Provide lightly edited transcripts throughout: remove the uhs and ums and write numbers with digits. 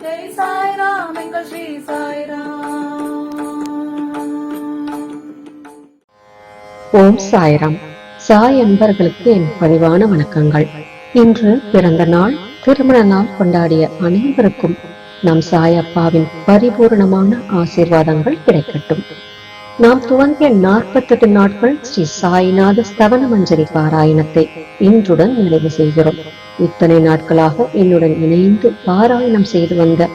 ஜெய் சாய்ராம் எங்கள் ஸ்ரீ சாய்ராம். ஓம் சாய்ராம். சாய் அன்பர்களுக்கு என் பணிவான வணக்கங்கள். இன்று பிறந்த நாள், திருமண நாள் கொண்டாடிய அனைவருக்கும் நம் சாயப்பாவின் பரிபூர்ணமான ஆசீர்வாதங்கள் கிடைக்கட்டும். நாம் துவங்கிய 48 நாட்கள் ஸ்ரீ சாய்நாத ஸ்தவன மஞ்சரி பாராயணத்தை இன்றுடன் நிறைவு செய்கிறோம். இத்தனை நாட்களாக என்னுடன் இணைந்து பாராயணம் செய்து வந்த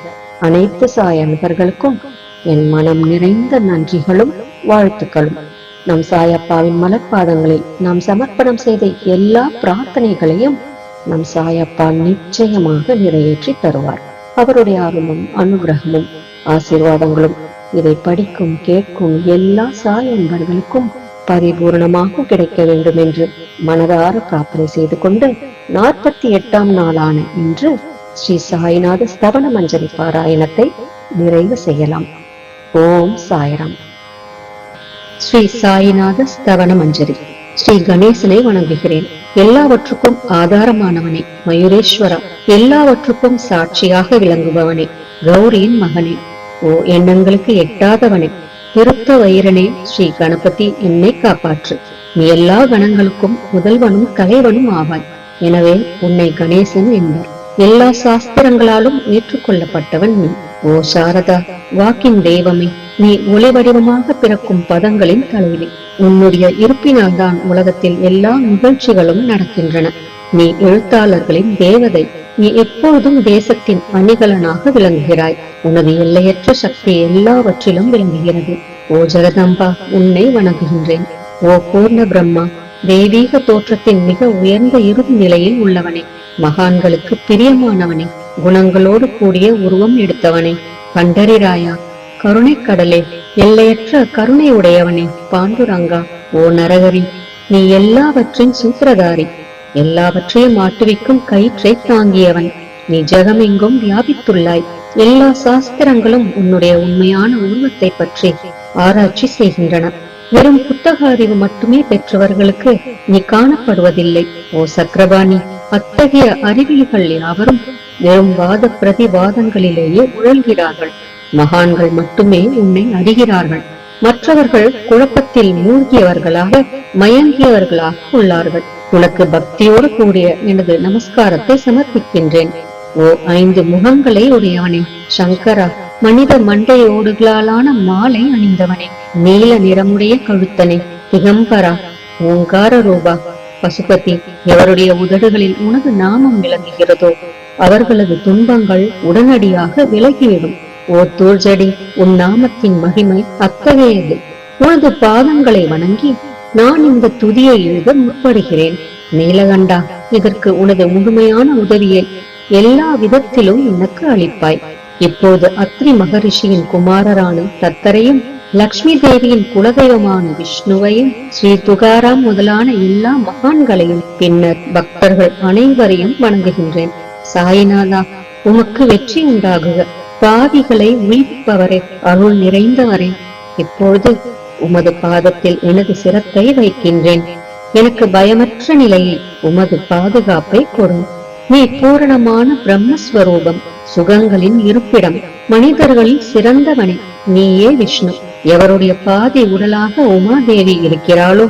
அனைத்து சாய் அன்பர்களுக்கும் என் மனம் நிறைந்த நன்றிகளும் வாழ்த்துக்களும். நம் சாயப்பாவின் மலர்பாதங்களில் நாம் சமர்ப்பணம் செய்த எல்லா பிரார்த்தனைகளையும் நம் சாயப்பா நிச்சயமாக நிறைவேற்றி தருவார். அவருடைய அருளும் அனுகிரகமும் ஆசீர்வாதங்களும் இதை படிக்கும் கேட்கும் எல்லா சாய் அன்பர்களுக்கும் பரிபூர்ணமாக கிடைக்க வேண்டும் என்று மனதார பிரார்த்தனை செய்து கொண்டு 48ஆம் நாளான இன்று ஸ்ரீ சாய்நாத ஸ்தவன மஞ்சரி பாராயணத்தை நிறைவு செய்யலாம். ஓம் சாய்ராம். ஸ்ரீ சாய்நாத ஸ்தவன மஞ்சரி. ஸ்ரீ கணேசனை வணங்குகிறேன். எல்லாவற்றுக்கும் ஆதாரமானவனே, மயூரேஸ்வரா, எல்லாவற்றுக்கும் சாட்சியாக விளங்குபவனே, கௌரியின் மகனே, ஓ எண்ணங்களுக்கு எட்டாதவனே, திருத்த வைரனே, ஸ்ரீ கணபதி, என்னை காப்பாற்று. நீ எல்லா கணங்களுக்கும் முதல்வனும் தலைவனும் ஆவாய். எனவே உன்னை கணேசன் என்பார். எல்லா சாஸ்திரங்களாலும் ஏற்றுக்கொள்ளப்பட்டவன் நீ. ஓ சாரதா, வாக்கின் தெய்வமே, நீ ஒளி வடிவமாக பிறக்கும் பதங்களின் தலைவி. உன்னுடைய இருப்பினால் தான் உலகத்தில் எல்லா நிகழ்ச்சிகளும் நடக்கின்றன. நீ எழுத்தாளர்களின் தேவதை. நீ எப்பொழுதும் தேசத்தின் அணிகலனாக விளங்குகிறாய். உனது எல்லையற்ற சக்தி எல்லாவற்றிலும் விளங்குகிறது. ஓ ஜெகதம்பா, உன்னை வணங்குகின்றேன். ஓ பூர்ண பிரம்மா, தெய்வீக தோற்றத்தின் மிக உயர்ந்த இறுதி நிலையில் உள்ளவனே, மகான்களுக்கு பிரியமானவனே, குணங்களோடு கூடிய உருவம் எடுத்தவனே, பண்டரிராயா, கருணை கடலே, எல்லையற்ற கருணை உடையவனே, பாண்டுரங்கா, ஓ நரகரி, நீ எல்லாவற்றின் சூத்திரதாரி, எல்லாவற்றையும் ஆட்டுவிக்கும் கயிற்றை தாங்கியவன். நீ ஜெகமெங்கும் வியாபித்துள்ளாய். எல்லா சாஸ்திரங்களும் உன்னுடைய உண்மையான உருவத்தை பற்றி ஆராய்ச்சி செய்கின்றன. வெறும் புத்தக அறிவு மட்டுமே பெற்றவர்களுக்கு நீ காணப்படுவதில்லை. ஓ சக்கரபாணி, அத்தகைய அறிவியல்கள் யாவரும் வெறும் வாத பிரதிவாதங்களிலேயே உழல்கிறார்கள். மகான்கள் மட்டுமே உன்னை அறிகிறார்கள். மற்றவர்கள் குழப்பத்தில் மூழ்கியவர்களாக மயங்கியவர்களாக உள்ளார்கள். உனக்கு பக்தியோடு கூடிய எனது நமஸ்காரத்தை சமர்ப்பிக்கின்றேன். ஓ 5 முகங்களை உடையவனே, சங்கரா, மனித மண்டையோடுகளாலான மாலை அணிந்தவனே, நீல நிறமுடைய கழுத்தனே, திகம்பரா, ஓங்கார ரூபா, பசுபதி, எவருடைய உதடுகளில் உனது நாமம் விளங்குகிறதோ அவர்களது துன்பங்கள் உடனடியாக விலகிவிடும். ஓ தூர்ஜடி, உன் நாமத்தின் மகிமை அத்தகையது. உனது பாதங்களை வணங்கி நான் இந்த துதியை எழுத முற்படுகிறேன். நீலகண்டா, இதற்கு உனது முழுமையான உதவியை எல்லா விதத்திலும் எனக்கு அளிப்பாய். இப்போது அத்ரி மகரிஷியின் குமாரரான தத்தரையும், லக்ஷ்மி தேவியின் குலதெய்வமான விஷ்ணுவையும், ஸ்ரீ துகாராம் முதலான எல்லா மகான்களையும், பின்னர் பக்தர்கள் அனைவரையும் வணங்குகின்றேன். சாயிநாதா, உமக்கு வெற்றி உண்டாகுக. பாவிகளை உயிர்ப்பவரே, அருள் நிறைந்தவரே, இப்பொழுது உமது பாதத்தில் எனது சிரத்தை வைக்கின்றேன். எனக்கு பயமற்ற நிலையில் உமது பாதுகாப்பை கொடும். நீ பூரணமான பிரம்மஸ்வரூபம், சுகங்களின் இருப்பிடம், மனிதர்களில் சிறந்தவனே, நீயே விஷ்ணு. எவருடைய பாதி உடலாக உமாதேவி இருக்கிறாளோ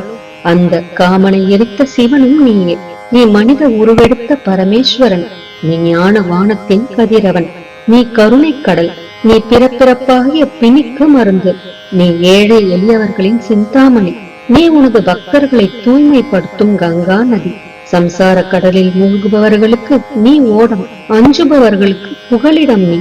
அந்த காமனை எரித்த சிவனும் நீயே. நீ மனித உருவெடுத்த பரமேஸ்வரன். நீ ஞான வானத்தின் கதிரவன். நீ கருணை கடல். நீ பிறப்பிறப்பாகிய பிணிக்கு மருந்து. நீ ஏழை எளியவர்களின் சிந்தாமணி. நீ உனது பக்தர்களை தூய்மைப்படுத்தும் கங்கா நதி. சம்சார கடலில் மூழ்குபவர்களுக்கு நீ ஓடம், அஞ்சுபவர்களுக்கு புகலிடம் நீ.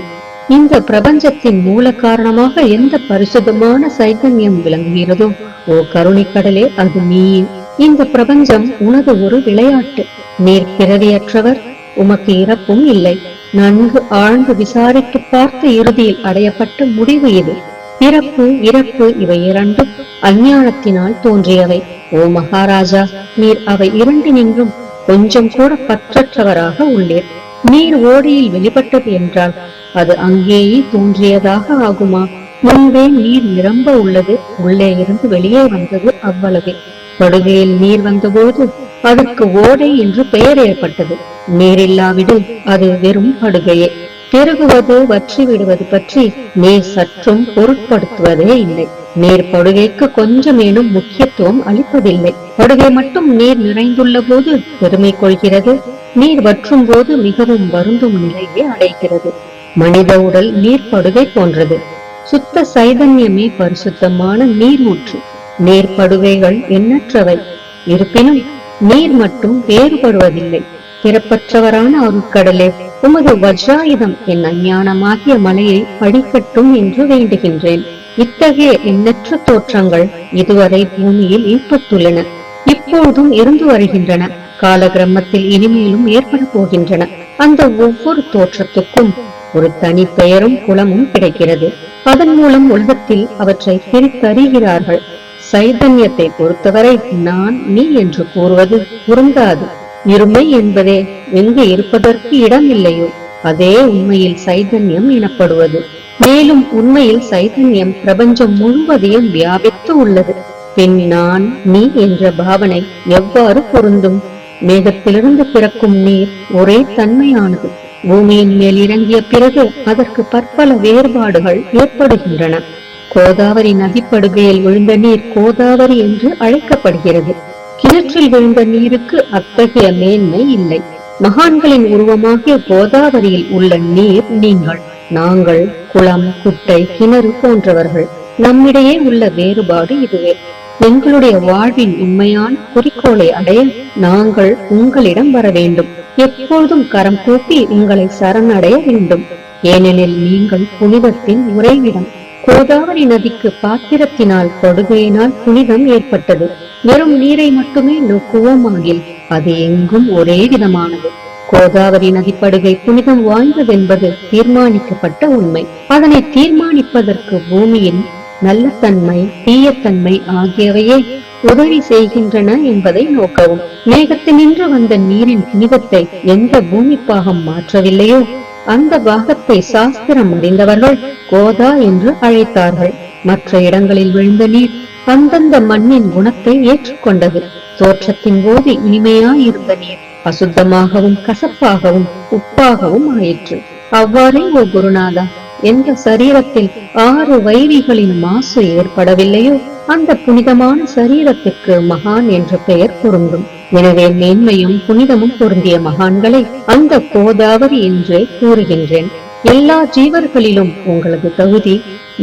இந்த பிரபஞ்சத்தின் மூல காரணமாக எந்த பரிசுத்தமான சைதன்யம் விளங்குகிறதோ ஓ கருணை கடலே, அது நீயே. இந்த பிரபஞ்சம் உனது ஒரு விளையாட்டு. நீர் பிறவியற்றவர், உமக்கு இறப்பும் இல்லை. நன்கு ஆழ்ந்து விசாரித்து பார்த்து இறுதியில் அடையப்பட்ட முடிவு இது. பிறப்பு இறப்பு இவை இரண்டும் அஞ்ஞானத்தினால் தோன்றியவை. ஓ மகாராஜா, நீர் அவை இரண்டினின்றும் கொஞ்சம் கூட பற்றற்றவராக உள்ளீர். நீர் ஓடையில் வெளிப்பட்டது என்றால் அது அங்கேயே தோன்றியதாக ஆகுமா? முன்பே நீர் நிரம்ப உள்ளது, உள்ளே இருந்து வெளியே வந்தது, அவ்வளவே. படுகையில் நீர் வந்தபோது அதற்கு ஓடை என்று பெயர் ஏற்பட்டது. நீர் இல்லாவிடில் அது வெறும் படுகையே. பெருகுவது வற்றி விடுவது பற்றி நீர் சற்றும் பொருட்படுத்துவதே இல்லை. நீர் படுகைக்கு கொஞ்சமேனும் முக்கியத்துவம் அளிப்பதில்லை. படுகை மட்டும் நீர் நிறைந்துள்ள போது பெருமை கொள்கிறது. நீர் வற்றும் போது மிகவும் வருந்தும் நிலையை அடைகிறது. மனித உடல் நீர் படுகை போன்றது. சுத்த சைதன்யமே பரிசுத்தமான நீர் ஊற்று. நீர் படுகைகள் எண்ணற்றவை. இருப்பினும் நீர் மட்டும் வேறுபடுவதில்லை. பிறப்பற்றவரான அருட்கடலே, உமது வஜ்ராயுதம் என் அஞ்ஞானமாகிய மலையை அடிக்கட்டும் என்று வேண்டுகின்றேன். இத்தகைய எண்ணற்ற தோற்றங்கள் இதுவரை பூமியில் ஏற்பட்டுள்ளன, இப்போதும் இருந்து வருகின்றன, காலகிரமத்தில் இனிமேலும் ஏற்பட போகின்றன. அந்த ஒவ்வொரு தோற்றத்துக்கும் ஒரு தனி பெயரும் குலமும் கிடைக்கிறது. அதன் மூலம் உலகத்தில் அவற்றை பிரித்தறிகிறார்கள். சைதன்யத்தை பொறுத்தவரை நான் நீ என்று கூறுவது பொருந்தாது. இருமை என்பதே எங்கு இருப்பதற்கு இடம் இல்லையோ அதே உண்மையில் சைதன்யம் எனப்படுவது. மேலும் உண்மையில் சைதன்யம் பிரபஞ்சம் முழுவதையும் வியாபித்து உள்ளது. பின் நான் நீ என்ற பாவனை எவ்வாறு பொருந்தும்? மேகத்திலிருந்து பிறக்கும் நீர் ஒரே தன்மையானது. பூமியின் மேல் இறங்கிய பிறகு அதற்கு பற்பல வேறுபாடுகள் ஏற்படுகின்றன. கோதாவரி நதிப்படுகையில் விழுந்த நீர் கோதாவரி என்று அழைக்கப்படுகிறது. கிணற்றில் விழுந்த நீருக்கு அத்தகைய மேன்மை இல்லை. மகான்களின் உருவமாகிய கோதாவரியில் உள்ள நீர் நீங்கள். நாங்கள் குளம், குட்டை, கிணறு போன்றவர்கள். நம்மிடையே உள்ள வேறுபாடு இதுவே. எங்களுடைய வாழ்வின் உண்மையான குறிக்கோளை அடைய நாங்கள் உங்களிடம் வர வேண்டும். எப்பொழுதும் கரம் கூப்பி உங்களை சரணடைய வேண்டும். ஏனெனில் நீங்கள் புனிதத்தின் உறைவிடம். கோதாவரி நதிக்கு பாத்திரத்தினால் படுகையினால் புனிதம் ஏற்பட்டது. வெறும் நீரை மட்டுமே நோக்குவோமாகில் அது எங்கும் ஒரே விதமானது. கோதாவரி நதிப்படுகை புனிதம் வாய்ந்ததென்பது தீர்மானிக்கப்பட்ட உண்மை. அதனை தீர்மானிப்பதற்கு பூமியின் நல்ல தன்மை, தீயத்தன்மை ஆகியவையே உதவி செய்கின்றன என்பதை நோக்கவும். மேகத்தினின்று வந்த நீரின் புனிதத்தை எந்த பூமி பாகம் மாற்றவில்லையோ அந்த பாகத்தை சாஸ்திரம் அறிந்தவர்கள் கோதா என்று அழைத்தார்கள். மற்ற இடங்களில் விழுந்த நீர் அந்தந்த மண்ணின் குணத்தை ஏற்றுக்கொண்டது. தோற்றத்தின் போது இனிமையாயிருந்த நீர் அசுத்தமாகவும் கசப்பாகவும் உப்பாகவும் ஆயிற்று. அவ்வாறே ஓ குருநாதா, எந்த சரீரத்தில் 6 வைரிகளின் மாசு ஏற்படவில்லையோ அந்த புனிதமான சரீரத்திற்கு மகான் என்ற பெயர் பொருந்தும். எனவே மேன்மையும் புனிதமும் பொருந்திய மகான்களை அந்த கோதாவரி என்றே கூறுகின்றேன். எல்லா ஜீவர்களிலும் உங்களது தகுதி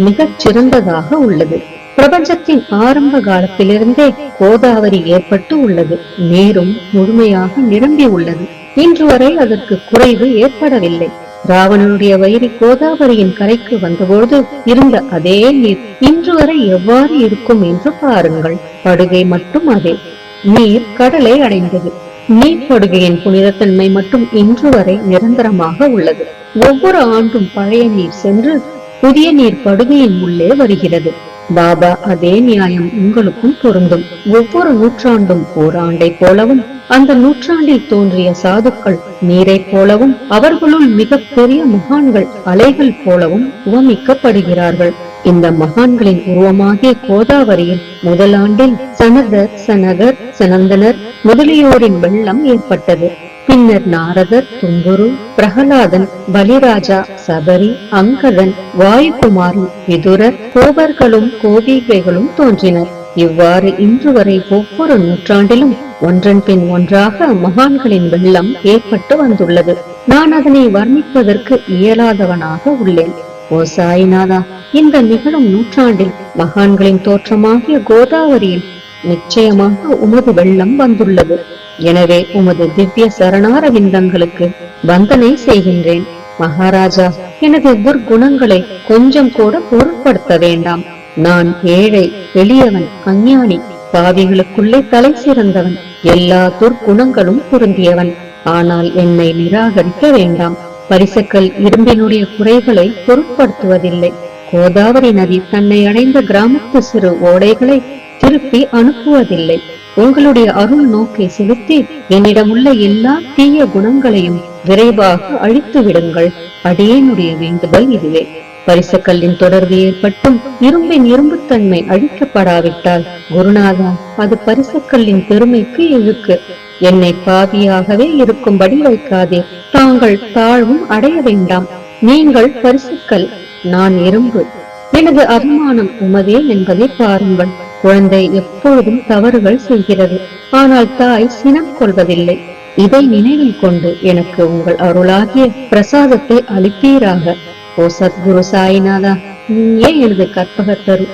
மிகச் சிறந்ததாக உள்ளது. பிரபஞ்சத்தின் ஆரம்ப காலத்திலிருந்தே கோதாவரி ஏற்பட்டு உள்ளது. நீரும் முழுமையாக நிரம்பி உள்ளது. இன்று வரை அதற்கு குறைவு ஏற்படவில்லை. ராவணனுடைய வயிறு கோதாவரியின் கரைக்கு வந்தபோது இருந்த அதே நீர் இன்று வரை எவ்வாறு இருக்கும் என்று பாருங்கள். படுகை மட்டும் அதே. நீர் கடலை அடைந்தது. நீர் படுகையின் புனிதத்தன்மை மட்டும் இன்று வரை நிரந்தரமாக உள்ளது. ஒவ்வொரு ஆண்டும் பழைய நீர் சென்று புதிய நீர் படுகையின் உள்ளே வருகிறது. பாபா அதே நியாயம் உங்களுக்கும் பொருந்தும். ஒவ்வொரு நூற்றாண்டும் ஓராண்டை போலவும் அந்த நூற்றாண்டில் தோன்றிய சாதுக்கள் நீரை போலவும் அவர்களுள் மிக பெரிய மகான்கள் அலைகள் போலவும் உவமிக்கப்படுகிறார்கள். இந்த மகான்களின் உருவமாகிய கோதாவரியில் முதல் ஆண்டில் சனதர், சனகர், சனந்தனர் முதலியோரின் வெள்ளம் ஏற்பட்டது. பின்னர் நாரதர், தும்புரு, பிரகலாதன், பலிராஜா, சபரி, அங்கதன், வாயுகுமாரி, விதுரர், கோபர்களும் கோபிகைகளும் தோன்றினர். இவ்வாறு இன்று வரை ஒவ்வொரு நூற்றாண்டிலும் ஒன்றன் பின் ஒன்றாக மகான்களின் வெள்ளம் ஏற்பட்டு வந்துள்ளது. நான் அதனை வர்ணிப்பதற்கு இயலாதவனாக உள்ளேன். ஓ சாய்நாதா, இந்த நிகழும் நூற்றாண்டில் மகான்களின் தோற்றமாகிய கோதாவரியில் நிச்சயமாக உமது வெள்ளம் வந்துள்ளது. எனவே உமது திவ்ய சரணார விந்தங்களுக்கு வந்தனை செய்கின்றேன். மகாராஜா, எனது துர்குணங்களை கொஞ்சம் கூட பொருட்படுத்த வேண்டாம். நான் ஏழை, எளியவன், அஞ்ஞானி, பாவிகளுக்குள்ளே தலை சிறந்தவன், எல்லா துர்குணங்களும் பொருந்தியவன். ஆனால் என்னை நிராகரிக்க வேண்டாம். பரிசக்கள் இரும்பினுடைய குறைகளை பொருட்படுத்துவதில்லை. கோதாவரி நதி தன்னை அடைந்த கிராமத்து சிறு ஓடைகளை திருப்பி அனுப்புவதில்லை. உங்களுடைய அருள் நோக்கை செலுத்தி என்னிடமுள்ள எல்லா தீய குணங்களையும் விரைவாக அழித்து விடுங்கள். அடியேனுடைய வேண்டுதல் இதுவே. பரிசக்கல்லின் தொடர்பு ஏற்பட்டும் இரும்பின் இரும்புத்தன்மை அழிக்கப்படாவிட்டால் குருநாதா, அது பரிசக்கல்லின் பெருமைக்கு இழுக்கு. என்னை பாவியாகவே இருக்கும்படி வைக்காதே. தாங்கள் தாழ்வும் அடைய வேண்டாம். நீங்கள் பரிசுக்கள், நான் எறும்பு. எனது அவமானம் உமதே என்பதை பாருங்கள். குழந்தை எப்பொழுதும் தவறுகள் செய்கிறது, ஆனால் தாய் சினம் கொள்வதில்லை. இதை நினைவில் கொண்டு எனக்கு உங்கள் அருளாகிய பிரசாதத்தை அளிப்பீராக. ஓ சத்குரு சாய்நாதா, நீயே எனது கற்பகத்தரு.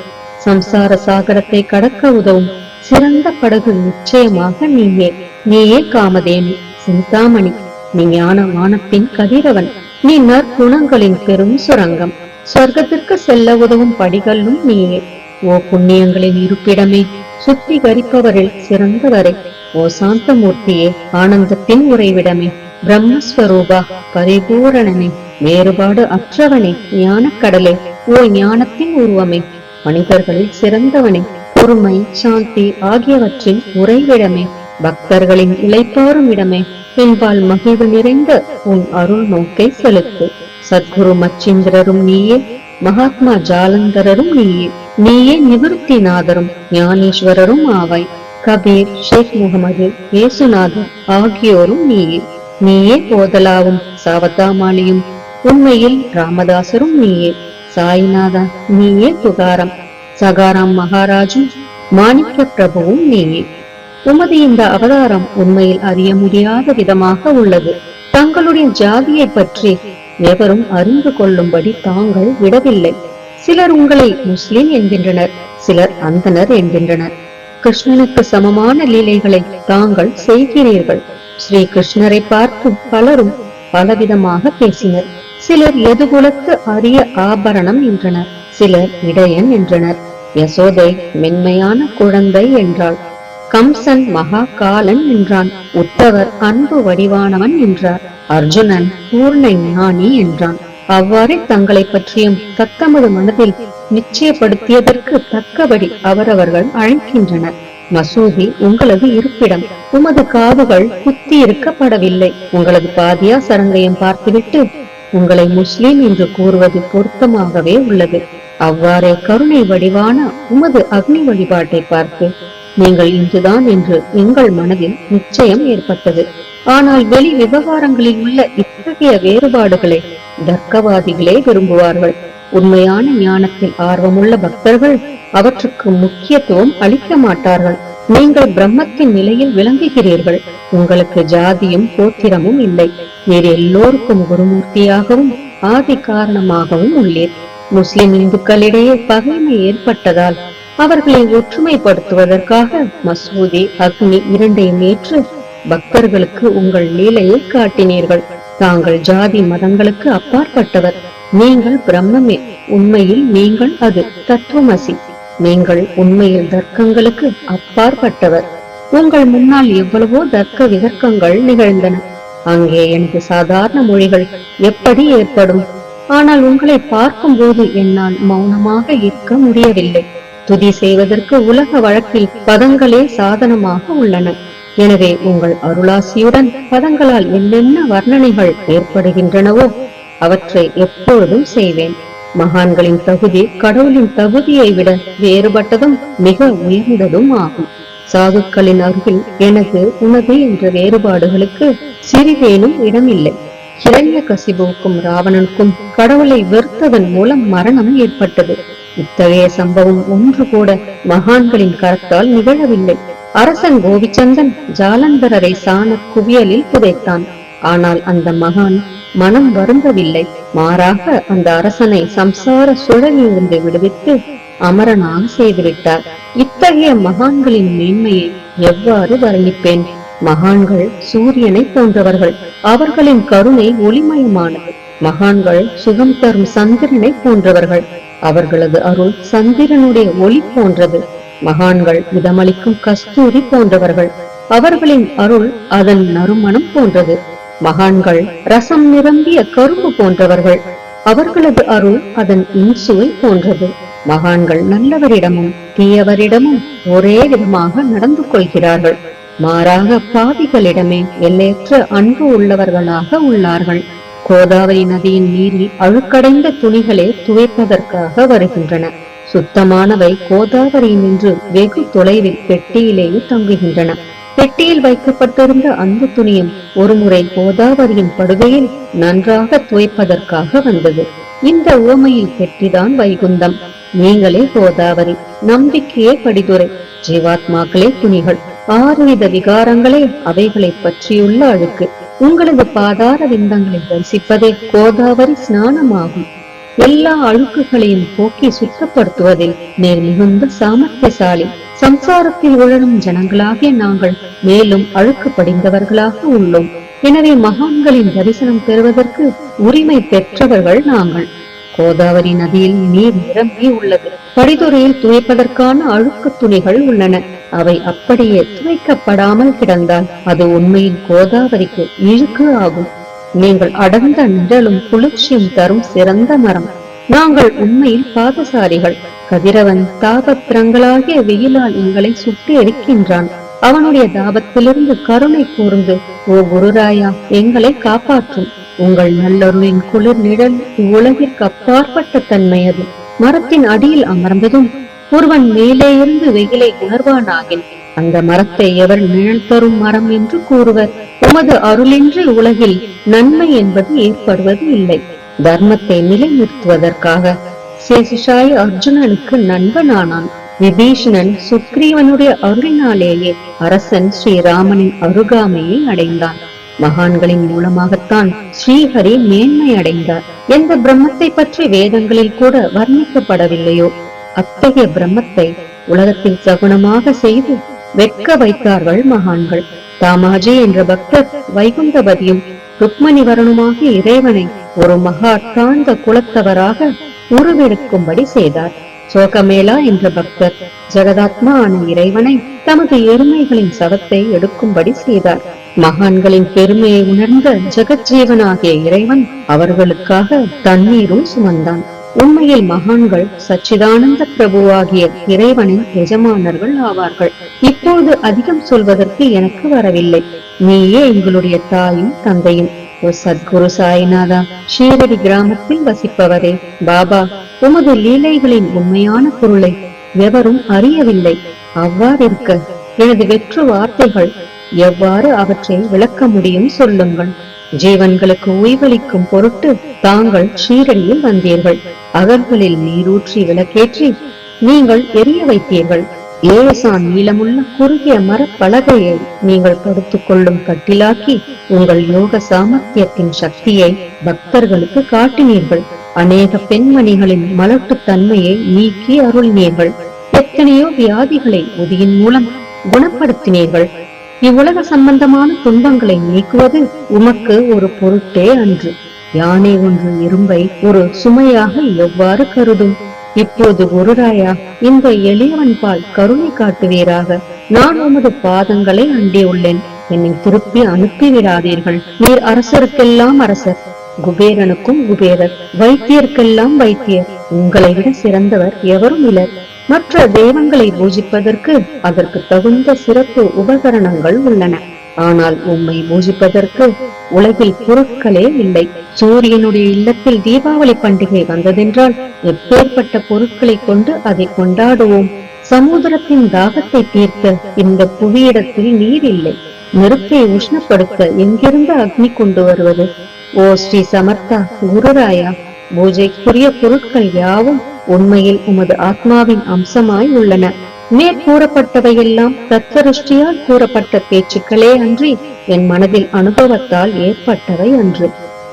சம்சார சாகரத்தை கடக்க உதவும் சிறந்த படகு நிச்சயமாக நீயே. நீயே காமதேனு, சிந்தாமணி. நீ ஞான வானத்தின் கதிரவன். நீ நற்குணங்களின் பெரும் சுரங்கம். சொர்க்கத்திற்கு செல்ல உதவும் படிகளும் நீயே. ஓ புண்ணியங்களின் இருப்பிடமே, சுத்திகரிப்பவரில் சிறந்தவரே. ஓ சாந்தமூர்த்தியே, ஆனந்தத்தின் உறைவிடமே, பிரம்மஸ்வரூபா, பரிபூரணனே, வேறுபாடு அற்றவனே, ஞானக்கடலே, ஓ ஞானத்தின் உருவமே, மனிதர்களில் சிறந்தவனே, பொறுமை சாந்தி ஆகியவற்றின் உறைவிடமே, பக்தர்களின் இளைப்பாறும் இடமே, என்பால் மகிழ்வு நிறைந்த உன் அருள் நோக்கை செலுத்து. சத்குரு மச்சிந்திரரும் நீயே, மகாத்மா ஜாலந்தரரும் நீயே. நீயே நிவர்த்திநாதரும் ஞானேஸ்வரரும் ஆவாய். கபீர், ஷேக் முகமது, இயேசுநாதர் ஆகியோரும் நீயே. நீயே போதலாவும் சாவதாமாலியும், உண்மையில் ராமதாசரும் நீயே. சாய்நாதா, நீயே துகாரம், சகாராம் மகாராஜும் மாணிக்க பிரபுவும் நீயே. உமது இந்த அவதாரம் உண்மையில் அறிய முடியாத விதமாக உள்ளது. தங்களுடைய ஜாதியை பற்றி எவரும் அறிந்து கொள்ளும்படி தாங்கள் விடவில்லை. சிலர் உங்களை முஸ்லிம் என்கின்றனர், சிலர் அந்தனர் என்கின்றனர். கிருஷ்ணனுக்கு சமமான லீலைகளை தாங்கள் செய்கிறீர்கள். ஸ்ரீ கிருஷ்ணரை பார்த்து பலரும் பலவிதமாக பேசினர். சிலர் எதுகுலத்து அரிய ஆபரணம் என்றனர், சிலர் இடையன் என்றனர். யசோதை மென்மையான குழந்தை என்றாள். கம்சன் மகா காலன் என்றான். உத்தவர் அன்பு வடிவானவன் என்றார். அர்ஜுனன் பூர்ண ஞானி என்றான். அவ்வாறே தங்களை பற்றியும் தத்தமது மனதில் நிச்சயப்படுத்தியதற்கு தக்கபடி அவரவர்கள் அழைக்கின்றனர். மசூதி உங்களது இருப்பிடம். உமது காதுகள் குத்தி இருக்கப்படவில்லை. உங்களது பாதியா சரங்கையும் பார்த்துவிட்டு உங்களை முஸ்லிம் என்று கூறுவது பொருத்தமாகவே உள்ளது. அவ்வாறே கருணை வடிவான உமது அக்னி வழிபாட்டை பார்த்து நீங்கள் இன்றுதான் என்று எங்கள் மனதில் நிச்சயம் ஏற்பட்டது. ஆனால் வெளி விவகாரங்களில் உள்ள இத்தகைய வேறுபாடுகளை தர்க்கவாதிகளே விரும்புவார்கள். உண்மையான ஞானத்தில் ஆர்வமுள்ள பக்தர்கள் அவற்றுக்கு முக்கியத்துவம் அளிக்க மாட்டார்கள். நீங்கள் பிரம்மத்தின் நிலையில் விளங்குகிறீர்கள். உங்களுக்கு ஜாதியும் கோத்திரமும் இல்லை. நீர் எல்லோருக்கும் குருமூர்த்தியாகவும் ஆதி காரணமாகவும் உள்ளீர். முஸ்லிம் இந்துக்களிடையே பகைமை ஏற்பட்டதால் அவர்களை ஒற்றுமைப்படுத்துவதற்காக மசூதி அக்னி இரண்டையும் ஏற்று பக்தர்களுக்கு உங்கள் லீலையை காட்டினீர்கள். தாங்கள் ஜாதி மதங்களுக்கு அப்பாற்பட்டவர். நீங்கள் பிரம்மமே. உண்மையில் நீங்கள் அது தத்துவமசி. நீங்கள் உண்மையில் தர்க்கங்களுக்கு அப்பாற்பட்டவர். உங்கள் முன்னால் எவ்வளவோ தர்க்க விதர்க்கங்கள் நிகழ்ந்தன. அங்கே எனக்கு சாதாரண மொழிகள் எப்படி ஏற்படும்? ஆனால் உங்களை பார்க்கும் போது என்னால் மௌனமாக இருக்க முடியவில்லை. துதி செய்வதற்கு உலக வழக்கில் பதங்களே சாதனமாக உள்ளன. எனவே உங்கள் அருளாசியுடன் பதங்களால் என்னென்ன வர்ணனைகள் ஏற்படுகின்றனவோ அவற்றை எப்பொழுதும் செய்வேன். மகான்களின் தகுதி கடவுளின் தகுதியை விட வேறுபட்டதும் மிக உயர்ந்ததும் ஆகும். சாதுக்களின் அருகில் எனது உனது என்ற வேறுபாடுகளுக்கு சிறிதேனும் இடமில்லை. ஹிரண்ய கசிபுவுக்கும் ராவணனுக்கும் கடவுளை வெறுத்ததன் மூலம் மரணம் ஏற்பட்டது. இத்தகைய சம்பவம் ஒன்று கூட மகான்களின் கரத்தால் நிகழவில்லை. அரசன் கோபிச்சந்தன் ஜாலந்தரரை சாண குவியலில் புதைத்தான். ஆனால் அந்த மகான் மனம் வருந்தவில்லை. மாறாக அந்த அரசனை சம்சார சுழலிலிருந்து விடுவித்து அமரனாக செய்துவிட்டார். இத்தகைய மகான்களின் மேன்மையை எவ்வாறு வர்ணிப்பேன்? மகான்கள் சூரியனை போன்றவர்கள். அவர்களின் கருணை ஒளிமயமானது. மகான்கள் சுகம் தரும் சந்திரனை போன்றவர்கள். அவர்களது அருள் சந்திரனுடைய ஒளி போன்றது. மகான்கள் இதமளிக்கும் கஸ்தூரி போன்றவர்கள். அவர்களின் அருள் அதன் நறுமணம் போன்றது. மகான்கள் ரசம் நிரம்பிய கரும்பு போன்றவர்கள். அவர்களது அருள் அதன் இன்சுவை போன்றது. மகான்கள் நல்லவரிடமும் தீயவரிடமும் ஒரே விதமாக நடந்து கொள்கிறார்கள். மாறாக பாவிகளிடமே எல்லையற்ற அன்பு உள்ளவர்களாக உள்ளார்கள். கோதாவரி நதியின் நீரில் அழுக்கடைந்த துணிகளே துவைப்பதற்காக வருகின்றன. சுத்தமானவை கோதாவரி நின்று வெகு தொலைவில் பெட்டியிலேயே தங்குகின்றன. பெட்டியில் வைக்கப்பட்டிருந்த அந்த துணியும் ஒருமுறை கோதாவரியின் படுகையில் நன்றாக துவைப்பதற்காக வந்தது. இந்த உவமையில் பெட்டிதான் வைகுந்தம், நீங்களே கோதாவரி, நம்பிக்கையே படிதுரை, ஜீவாத்மாக்களே துணிகள், 6 வித விகாரங்களே அவைகளை பற்றியுள்ள அழுக்கு. உங்களது பாதார விந்தங்களை தரிசிப்பதே கோதாவரி ஸ்நானமாகும். எல்லா அழுக்குகளையும் போக்கி சுத்தப்படுத்துவதில் நேர் மிகுந்த சாமர்த்தியசாலி. சம்சாரத்தில் உழலும் ஜனங்களாகிய நாங்கள் மேலும் அழுக்கு படிந்தவர்களாக உள்ளோம். எனவே மகான்களின் தரிசனம் பெறுவதற்கு உரிமை பெற்றவர்கள் நாங்கள். கோதாவரி நதியில் நீர் நிரம்பி உள்ளது. படிதுறையில் துவைப்பதற்கான அழுக்கு துணிகள் உள்ளன. அவை அப்படியே துவைக்கப்படாமல் கிடந்தால் அது உண்மையில் கோதாவரிக்கு இழுக்கு ஆகும். நீங்கள் அடர்ந்த நிழலும் குளிர்ச்சியும் தரும் சிறந்த மரம். நாங்கள் உண்மையில் பாதசாரிகள். கதிரவன் தாபத்திரங்களாகிய வெயிலால் எங்களை சுட்டு எரிக்கின்றான். அவனுடைய தாபத்திலிருந்து கருணை கூர்ந்து, ஓ குருராயா, எங்களை காப்பாற்றும். உங்கள் நல்லொருளின் குளிர் நிழல் இவ்வுலகிற்கு அப்பாற்பட்ட தன்மை அது. மரத்தின் அடியில் அமர்ந்ததும் ஒருவன் மேலே இருந்து வெயிலை உணர்வானாகின் அந்த மரத்தை எவர் நிழல் தரும் மரம் என்று கூறுவர். உமது அருளின்றி உலகில் நன்மை என்பது ஏற்படுவது இல்லை. தர்மத்தை நிலைநிறுத்துவதற்காக சேஷிஷாய் அர்ஜுனனுக்கு நண்பனானான். விபீஷணன் சுக்ரீவனுடைய அருளினாலேயே அரசன் ஸ்ரீராமனின் அருகாமையை அடைந்தான். மகான்களின் மூலமாகத்தான் ஸ்ரீஹரி மேன்மை அடைந்தார். எந்த பிரம்மத்தை பற்றி வேதங்களில் கூட வர்ணிக்கப்படவில்லையோ அத்தகைய பிரம்மத்தை உலகத்தில் சகுனமாக செய்து வெட்க வைத்தார்கள் மகான்கள். தாமாஜி என்ற பக்தர் வைகுந்தபதியும் ருக்மணி வரணுமாகிய இறைவனை ஒரு மகா தாழ்ந்த குலத்தவராக உருவெடுக்கும்படி செய்தார். சோகமேளா என்ற பக்தர் ஜெகதாத்மா ஆன இறைவனை தமது எருமைகளின் சவத்தை எடுக்கும்படி செய்தார். மகான்களின் பெருமையை உணர்ந்த ஜெகஜீவனாகிய இறைவன் அவர்களுக்காக தண்ணீரும் சுமந்தான். உண்மையில் மகான்கள் சச்சிதானந்த பிரபுவாகிய இறைவனின் எஜமானர்கள் ஆவார்கள். இப்போது அதிகம் சொல்வதற்கு எனக்கு வரவில்லை. நீயே எங்களுடைய தாயும் தந்தையும். ஓ சத்குரு சாய்நாதா, ஷீரடி கிராமத்தில் வசிப்பவரே, பாபா, உமது லீலைகளின் உண்மையான பொருளை எவரும் அறியவில்லை. அவ்வாறிருக்க எனது வெற்று வார்த்தைகள் எவ்வாறு அவற்றை விளக்க முடியும் சொல்லுங்கள். ஜீவன்களுக்கு ஓய்வளிக்கும் பொருட்டு தாங்கள் ஷீரடியில் வந்தீர்கள். அகர்களில் நீரூற்றி விளக்கேற்றி நீங்கள் எரிய வைத்தீர்கள். 7 சான் நீளமுள்ள குறுகிய மரப்பலகையை நீங்கள் படுத்துக் கொள்ளும் கட்டிலாக்கி உங்கள் யோக சாமர்த்தியத்தின் சக்தியை பக்தர்களுக்கு காட்டினீர்கள். அநேக பெண்மணிகளின் மலட்டு தன்மையை நீக்கி அருளினீர்கள். எத்தனையோ வியாதிகளை உதியின் மூலம் குணப்படுத்தினீர்கள். இவ்வுலக சம்பந்தமான துன்பங்களை நீக்குவது உமக்கு ஒரு பொருட்டே அன்று. யானை ஒன்று இரும்பை ஒரு சுமையாக எவ்வாறு கருதும்? இப்போது குருராயா, இந்த எளியவன் பால் கருணை காட்டுவீராக. நான் உமது பாதங்களை அண்டியுள்ளேன். என்னை திருப்பி அனுப்பிவிடாதீர்கள். நீர் அரசருக்கெல்லாம் அரசர், குபேரனுக்கும் குபேரர், வைத்தியருக்கெல்லாம் வைத்தியர். உங்களை விட சிறந்தவர் எவரும் இல்லர். மற்ற தெய்வங்களை பூஜிப்பதற்கு அதற்கு தகுந்த சிறப்பு உபகரணங்கள் உள்ளன. ஆனால் உம்மை பூஜிப்பதற்கு உலகில் பொருட்களே இல்லை. சூரியனுடைய இல்லத்தில் தீபாவளி பண்டிகை வந்ததென்றால் எப்பேற்பட்ட பொருட்களை கொண்டு அதை கொண்டாடுவோம். சமுத்திரத்தின் தாகத்தை தீர்க்க இந்த புவியிடத்தில் நீர் இல்லை. நெருப்பை உஷ்ணப்படுத்த எங்கிருந்து அக்னி கொண்டு வருவது? ஓ ஸ்ரீ சமர்த்தா குருராயா, பூஜைக்குரிய பொருட்கள் யாவும் உண்மையில் உமது ஆத்மாவின் அம்சமாய் உள்ளன. மேற்கூறப்பட்டவையெல்லாம் தத்வருஷ்டியால் கூறப்பட்ட பேச்சுக்களே அன்றி என் மனதில் அனுபவத்தால் ஏற்பட்டவை அன்று.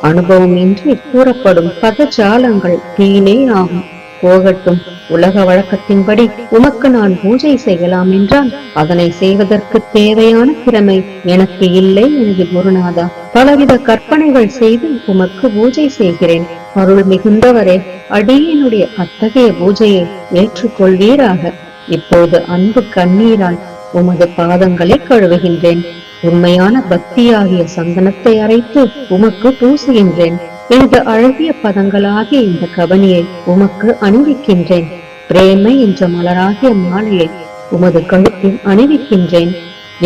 அனுபவம் இன்றி கூறப்படும் பதஜாலங்கள் வீணே ஆகும். போகட்டும். உலக வழக்கத்தின்படி உமக்கு நான் பூஜை செய்யலாம் என்றால் அதனை செய்வதற்கு தேவையான திறமை எனக்கு இல்லை எனது குருநாதா. பலவித கற்பனைகள் செய்து உமக்கு பூஜை செய்கிறேன். அருள் மிகுந்தவரே, அடியனுடைய அத்தகைய பூஜையை ஏற்றுக்கொள்வீராக. இப்போது அன்பு கண்ணீரால் உமது பாதங்களை கழுவுகின்றேன். உண்மையான பக்தியாகிய சந்தனத்தை அரைத்து உமக்கு பூசுகின்றேன். எனது அழகிய பதங்களாகிய இந்த கவனியை உமக்கு அணிவிக்கின்றேன். பிரேமை என்ற மலராகிய மாலையை உமது கழுத்தில் அணிவிக்கின்றேன்.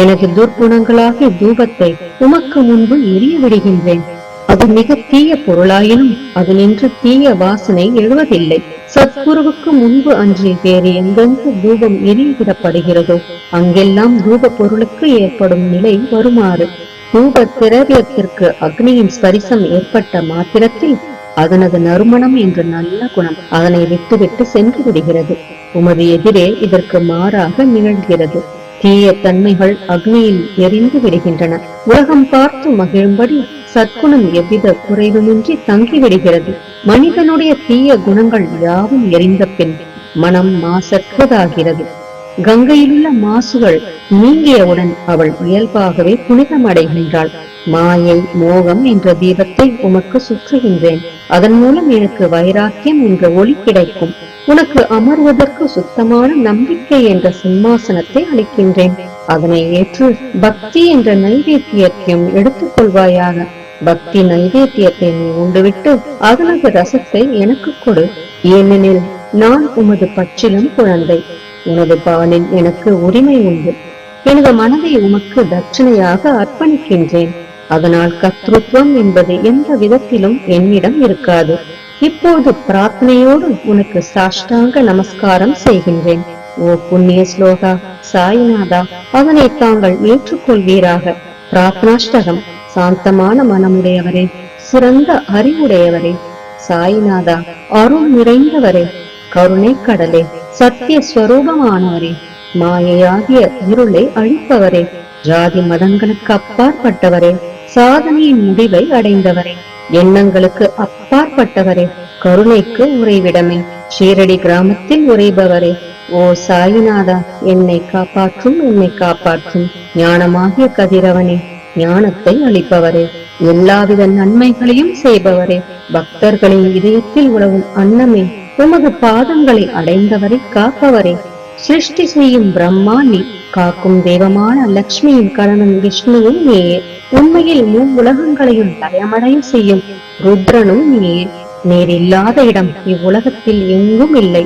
எனது துர்க்குணங்களாகிய தூபத்தை உமக்கு முன்பு எரிய விடுகின்றேன். அது மிக தீய பொருளாயினும் அது நின்று தீய வாசனை எழுவதில்லை. சத்குருவுக்கு முன்பு அன்றி வேறு எங்கெங்கு தூபம் எரிவிடப்படுகிறதோ அங்கெல்லாம் தூப பொருளுக்கு ஏற்படும் நிலை வருமாறு தூப திரவியத்திற்கு அக்னியின் ஸ்பரிசம் ஏற்பட்ட மாத்திரத்தில் அதனது நறுமணம் என்ற நல்ல குணம் அதனை விட்டுவிட்டு சென்று விடுகிறது. உமது எதிரே இதற்கு மாறாக நிகழ்கிறது. தீய தன்மைகள் அக்னியில் எரிந்து விடுகின்றன. உலகம் பார்த்து மகிழும்படி சத்குணம் எவ்வித குறைவுமின்றி தங்கிவிடுகிறது. மனிதனுடைய தீய குணங்கள் யாவும் எரிந்த பின் மனம் மாசற்றதாகிறது. கங்கையிலுள்ள மாசுகள் நீங்கியவுடன் அவள் இயல்பாகவே புனிதமடைகின்றாள். மாயை மோகம் என்ற தீபத்தை உமக்கு சுற்றுகின்றேன். அதன் மூலம் எனக்கு வைராக்கியம் என்ற ஒளி கிடைக்கும். உனக்கு அமர்வதற்கு சுத்தமான நம்பிக்கை என்ற சிம்மாசனத்தை அளிக்கின்றேன். அதனை ஏற்று பக்தி என்ற நைவேத்தியத்தையும் எடுத்துக் கொள்வாயாக. பக்தி நைவேத்தியத்தை நீ உண்டுவிட்டு அதனது ரசத்தை எனக்கு கொடு. ஏனெனில் நான் உமது பச்சிலும் குழந்தை. உனது பாலில் எனக்கு உரிமை உண்டு. எனது மனதை உமக்கு தட்சணையாக அர்ப்பணிக்கின்றேன். அதனால் கர்த்தத்துவம் என்பது எந்த விதத்திலும் என்னிடம் இருக்காது. இப்போது பிரார்த்தனையோடு உனக்கு சாஷ்டாங்க நமஸ்காரம் செய்கின்றேன். ஓ புண்ணிய ஸ்லோகா சாய்நாதா, அதனை தாங்கள் ஏற்றுக்கொள்வீராக. பிரார்த்தனாஷ்டகம். சாந்தமான மனமுடையவரே, சிறந்த அறிவுடையவரே, சாய்நாதா, அருள் நிறைந்தவரே, கருணை கடலே, சத்திய ஸ்வரூபமானவரே, மாயையாகிய இருளை அழிப்பவரே, ஜாதி மதங்களுக்கு அப்பாற்பட்டவரே, சாதனையின் முடிவை அடைந்தவரே, எண்ணங்களுக்கு அப்பாற்பட்டவரே, கருணைக்கு உறைவிடமே, ஷீரடி கிராமத்தில் உறைபவரே, ஓ சாயிநாதா, என்னை காப்பாற்றும், என்னை காப்பாற்றும். ஞானமாகிய கதிரவனே, ஞானத்தை அளிப்பவரே, எல்லாவித நன்மைகளையும் செய்பவரே, பக்தர்களின் இதயத்தில் உழவும் அன்னமே, உமது பாதங்களை அடைந்தவரை காப்பவரே, சிருஷ்டி செய்யும் பிரம்மா நீ, காக்கும் தெய்வமான லட்சுமியின் கணவன் விஷ்ணுவும் நீயே, உண்மையில் உலகங்களையும் லயமடைய செய்யும் ருத்ரனும் நீயே. நீர் இல்லாத இடம் இவ்வுலகத்தில் எங்கும் இல்லை.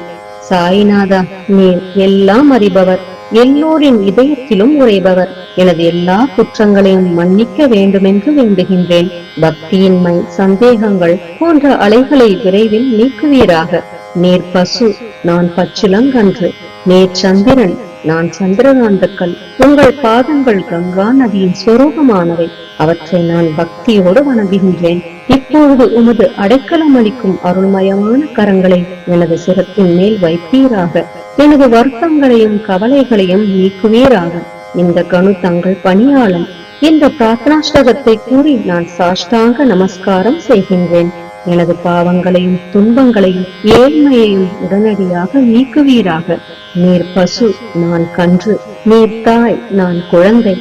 சாய்நாதா, நீர் எல்லாம் அறிபவர், எல்லோரின் இதயத்திலும் உறைபவர். எனது எல்லா குற்றங்களையும் மன்னிக்க வேண்டுமென்று வேண்டுகின்றேன். பக்தியின்மை, சந்தேகங்கள் போன்ற அலைகளை விரைவில் நீக்குவீராக. நீர் பசு, நான் பச்சிலங்கன்று. நீர் சந்திரன், நான் சந்திரகாந்தக்கல். உங்கள் பாதங்கள் கங்கா நதியின் சொரூபமானவை. அவற்றை நான் பக்தியோடு வணங்குகின்றேன். இப்பொழுது உமது அடைக்கலம் அளிக்கும் அருள்மயமான கரங்களை எனது சிரத்தின் மேல் வைப்பீராக. எனது வருத்தங்களையும் கவலைகளையும் நீக்குவீராக. இந்த கணு தங்கள் பணியாளன். இந்த பிரார்த்தனாஷ்டகத்தை கூறி நான் சாஷ்டாங்க நமஸ்காரம் செய்கின்றேன். எனது பாவங்களையும் துன்பங்களையும் ஏழ்மையையும் உடனடியாக நீக்குவீராக. நீர் பசு, நான் கன்று. நீர் தாய், நான் குழந்தை.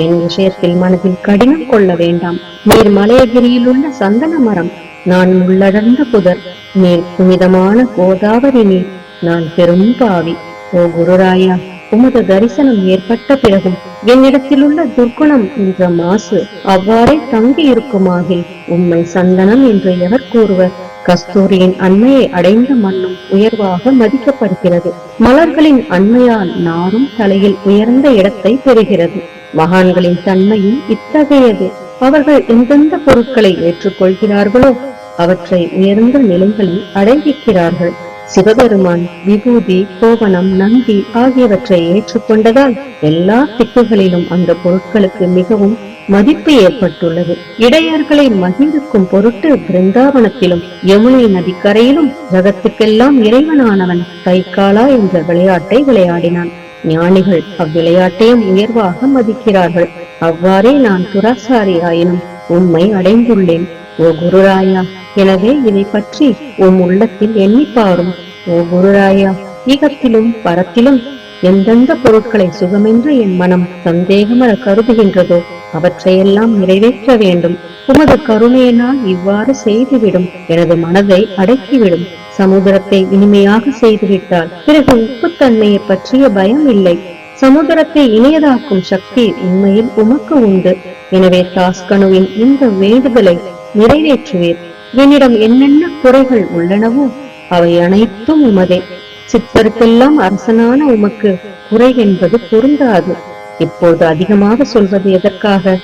என் விஷயத்தில் மனதில் கடினம் கொள்ள வேண்டாம். நீர் மலையகிரியில் உள்ள சந்தன மரம், நான் முள்ளடர்ந்த புதர். நீர் புனிதமான கோதாவரி நீர், நான் பெரும் பாவி. ஓ குருராயா, உமது தரிசனம் ஏற்பட்ட பிறகும் என்னிடத்தில் உள்ள துர்க்குணம் என்ற மாசு அவ்வாறே தங்கி இருக்குமாகில் உம்மை சந்தனம் என்று எவர் கூறுவர்? கஸ்தூரியின் அண்மையை அடைந்த மண்ணும் உயர்வாக மதிக்கப்படுகிறது. மலர்களின் அண்மையால் நாரும் தலையில் உயர்ந்த இடத்தை பெறுகிறது. மகான்களின் தன்மையும் இத்தகையது. அவர்கள் எந்தெந்த பொருட்களை ஏற்றுக்கொள்கிறார்களோ அவற்றை உயர்ந்த நிலைகளில் அடைவிக்கிறார்கள். சிவபெருமான் விபூதி, கோவணம், நந்தி ஆகியவற்றை ஏற்றுக்கொண்டதால் எல்லா திக்குகளிலும் அந்த பொருட்களுக்கு மிகவும் மதிப்பு ஏற்பட்டுள்ளது. இடையர்களை மகிழ்விக்கும் பொருட்டு பிருந்தாவனத்திலும் யமுனை நதிக்கரையிலும் ஜகத்துக்கெல்லாம் இறைவனானவன் கைகாலா என்ற விளையாட்டை விளையாடினான். ஞானிகள் அவ்விளையாட்டையும் உயர்வாக மதிக்கிறார்கள். அவ்வாறே நான் துராசாரி ஆயினும் உம்மை அடைந்துள்ளேன். ஓ குருராயா, எனவே இதை பற்றி உம் உள்ளத்தில் எண்ணி பாரும். ஓ குருராயா, ஈகத்திலும் பரத்திலும் எந்தெந்த பொருட்களை சுகமென்று என் மனம் சந்தேகமர கருதுகின்றதோ அவற்றையெல்லாம் நிறைவேற்ற வேண்டும். உமது கருணையினால் இவ்வாறு செய்துவிடும். எனது மனதை அடக்கிவிடும். சமுதிரத்தை இனிமையாக செய்துவிட்டால் பிறகு உப்புத்தன்மையை பற்றிய பயம் இல்லை. சமுதிரத்தை இணையதாக்கும் சக்தி உண்மையில் உமக்கு உண்டு. எனவே தாஸ்கனுவின் இந்த வேண்டுதலை நிறைவேற்றுவீர். என்னிடம் என்னென்ன குறைகள் உள்ளனவோ அவை அனைத்தும் உமதே. சித்தருக்கெல்லாம் அரசனான உமக்கு குறை என்பது பொருந்தாது. இப்போது அதிகமாக சொல்வது எதற்காக?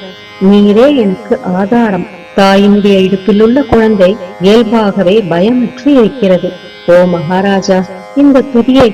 நீரே எனக்கு ஆதாரம். தாயினுடைய இடுப்பிலுள்ள குழந்தை இயல்பாகவே பயமற்று இருக்கிறது. ஓ மகாராஜா, இந்த துதியை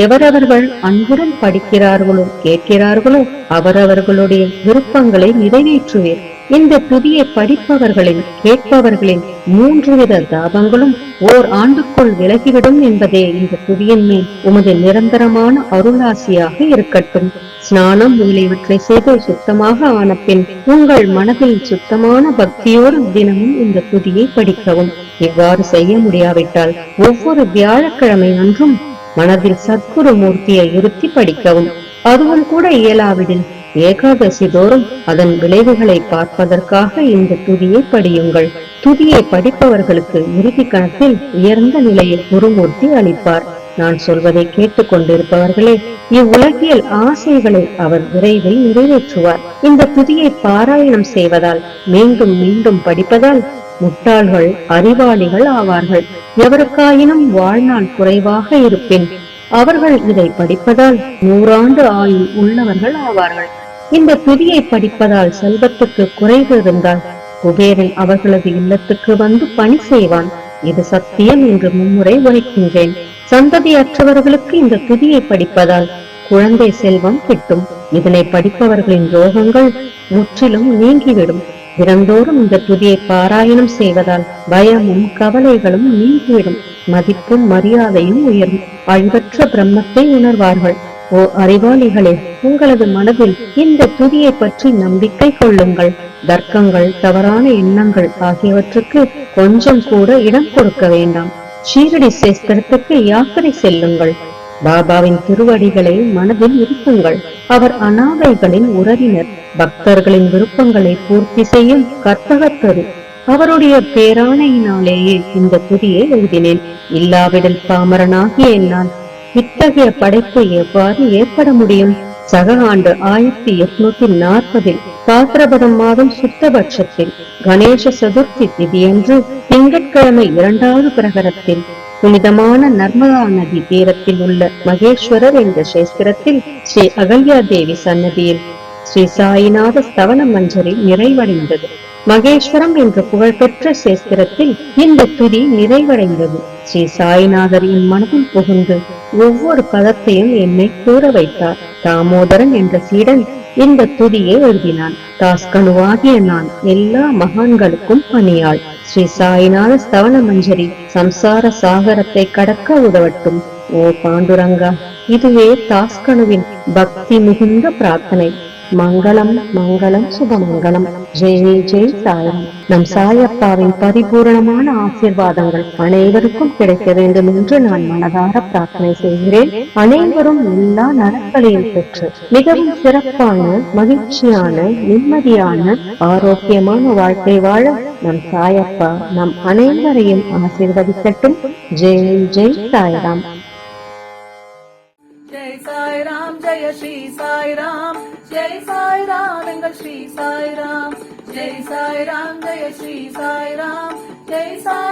எவரவர்கள் அன்புடன் படிக்கிறார்களோ கேட்கிறார்களோ அவரவர்களுடைய விருப்பங்களை நிறைவேற்றுவீர். இந்த துதியை படிப்பவர்களின் கேட்பவர்களின் 3 வித தாபங்களும் ஓர் ஆண்டுக்குள் விலகிவிடும் என்பதே இந்த துதியின் மேல் உமது நிரந்தரமான அருளாசியாக இருக்கட்டும். ஸ்நானம் முதலியவற்றை செய்து சுத்தமாக ஆன பின் உங்கள் மனதில் சுத்தமான பக்தியோடு தினமும் இந்த துதியை படிக்கவும். இவ்வாறு செய்ய முடியாவிட்டால் ஒவ்வொரு வியாழக்கிழமை அன்றும் மனதில் சத்குரு மூர்த்தியை இருத்தி படிக்கவும். அதுவும் கூட இயலாவிடில் ஏகாதசி தோறும் அதன் விளைவுகளை பார்ப்பதற்காக இந்த துதியை படியுங்கள். துதியை படிப்பவர்களுக்கு இறுதி கணத்தில் உயர்ந்த நிலையில் குருமூர்த்தி அளிப்பார். நான் சொல்வதை கேட்டுக் கொண்டிருப்பவர்களே, இவ்வுலகியல் ஆசைகளை அவர் விரைவில் நிறைவேற்றுவார். இந்த துதியை பாராயணம் செய்வதால், மீண்டும் மீண்டும் படிப்பதால் முட்டாள்கள் அறிவாளிகள் ஆவார்கள். எவருக்காயினும் வாழ்நாள் குறைவாக இருப்பின் அவர்கள் இதை படிப்பதால் 100 ஆண்டு ஆயுள் உள்ளவர்கள் ஆவார்கள். இந்த துதியை படிப்பதால் செல்வத்துக்கு குறைவு இருந்தால் குபேரன் அவர்களது இல்லத்துக்கு வந்து பணி செய்வான். இது சத்தியம் என்று மும்முறை உரைக்கின்றேன். சந்ததியற்றவர்களுக்கு இந்த துதியை படிப்பதால் குழந்தை செல்வம் கிட்டும். இதனை படிப்பவர்களின் ரோகங்கள் முற்றிலும் நீங்கிவிடும். தினந்தோறும் இந்த துதியை பாராயணம் செய்வதால் பயமும் கவலைகளும் நீங்கிவிடும். மதிப்பும் மரியாதையும் உயரும். அழிவற்ற பிரம்மத்தை உணர்வார்கள். ஓ அறிவாளிகளே, உங்களது மனதில் இந்த துதியை பற்றி நம்பிக்கை கொள்ளுங்கள். தர்க்கங்கள், தவறான எண்ணங்கள் ஆகியவற்றுக்கு கொஞ்சம் கூட இடம் கொடுக்க வேண்டாம். ஷீரடி சேஸ்திரத்துக்கு யாத்திரை செல்லுங்கள். பாபாவின் திருவடிகளை மனதில் இருப்புங்கள். அவர் அநாதைகளின் உறவினர். பக்தர்களின் விருப்பங்களை பூர்த்தி செய்யும் கற்பகத்தரு. அவருடைய பேராணையினாலேயே இந்த துதியை எழுதினேன். இல்லாவிடில் பாமரனாகிய என்னால் இத்தகைய படைப்பு எவ்வாறு ஏற்பட முடியும்? சக ஆண்டு 1840 பாத்திரபதம் மாதம் சுத்தபட்சத்தில் கணேச சதுர்த்தி திதியன்று திங்கட்கிழமை 2வது பிரகரத்தில் புனிதமான நர்மதா நதி தீரத்தில் உள்ள மகேஸ்வரர் என்ற சேஸ்திரத்தில் ஸ்ரீ அகல்யா தேவி சன்னதியில் ஸ்ரீ சாயிநாத ஸ்தவன மஞ்சரி நிறைவடைந்தது. மகேஸ்வரம் என்ற புகழ்பெற்ற சேஸ்திரத்தில் இந்த துதி நிறைவடைந்தது. ஸ்ரீ சாய்நாதர் என் மனதில் புகுந்து ஒவ்வொரு பதத்தையும் என்னை கூற வைத்தார். தாமோதரன் என்ற சீடன் இந்த துதியை எழுதினான். தாஸ்கனுவாகிய நான் எல்லா மகான்களுக்கும் பணியாள். ஸ்ரீ சாய்நாத ஸ்தவன மஞ்சரி சம்சார சாகரத்தை கடக்க உதவட்டும். ஓ பாண்டுரங்கா, இதுவே தாஸ்கனுவின் பக்தி மிகுந்த பிரார்த்தனை. மங்களம் மங்களம் சுபமங்கலம். ஜெய் ஜெய் சாயம். நம் சாயப்பாவின் பரிபூரணமான ஆசீர்வாதங்கள் அனைவருக்கும் கிடைக்க வேண்டும் என்று நான் மனதார பிரார்த்தனை செய்கிறேன். அனைவரும் எல்லா நலன்களையும் பெற்று மிகவும் சிறப்பான, மகிழ்ச்சியான, நிம்மதியான, ஆரோக்கியமான வாழ்க்கை வாழ நம் சாயப்பா நம் அனைவரையும் ஆசீர்வதிக்கட்டும். ஜெய் ஜெய் சாய்ராம். ஜெய் சாய்ராம், ஜெய ஸ்ரீ சாய்ராம். ஜெய் சாய்ராம், எங்கள் ஸ்ரீ சாய்ராம். ஜெய் சாய்ராம், ஜெய ஸ்ரீ சாய்ராம். ஜெய் சாய்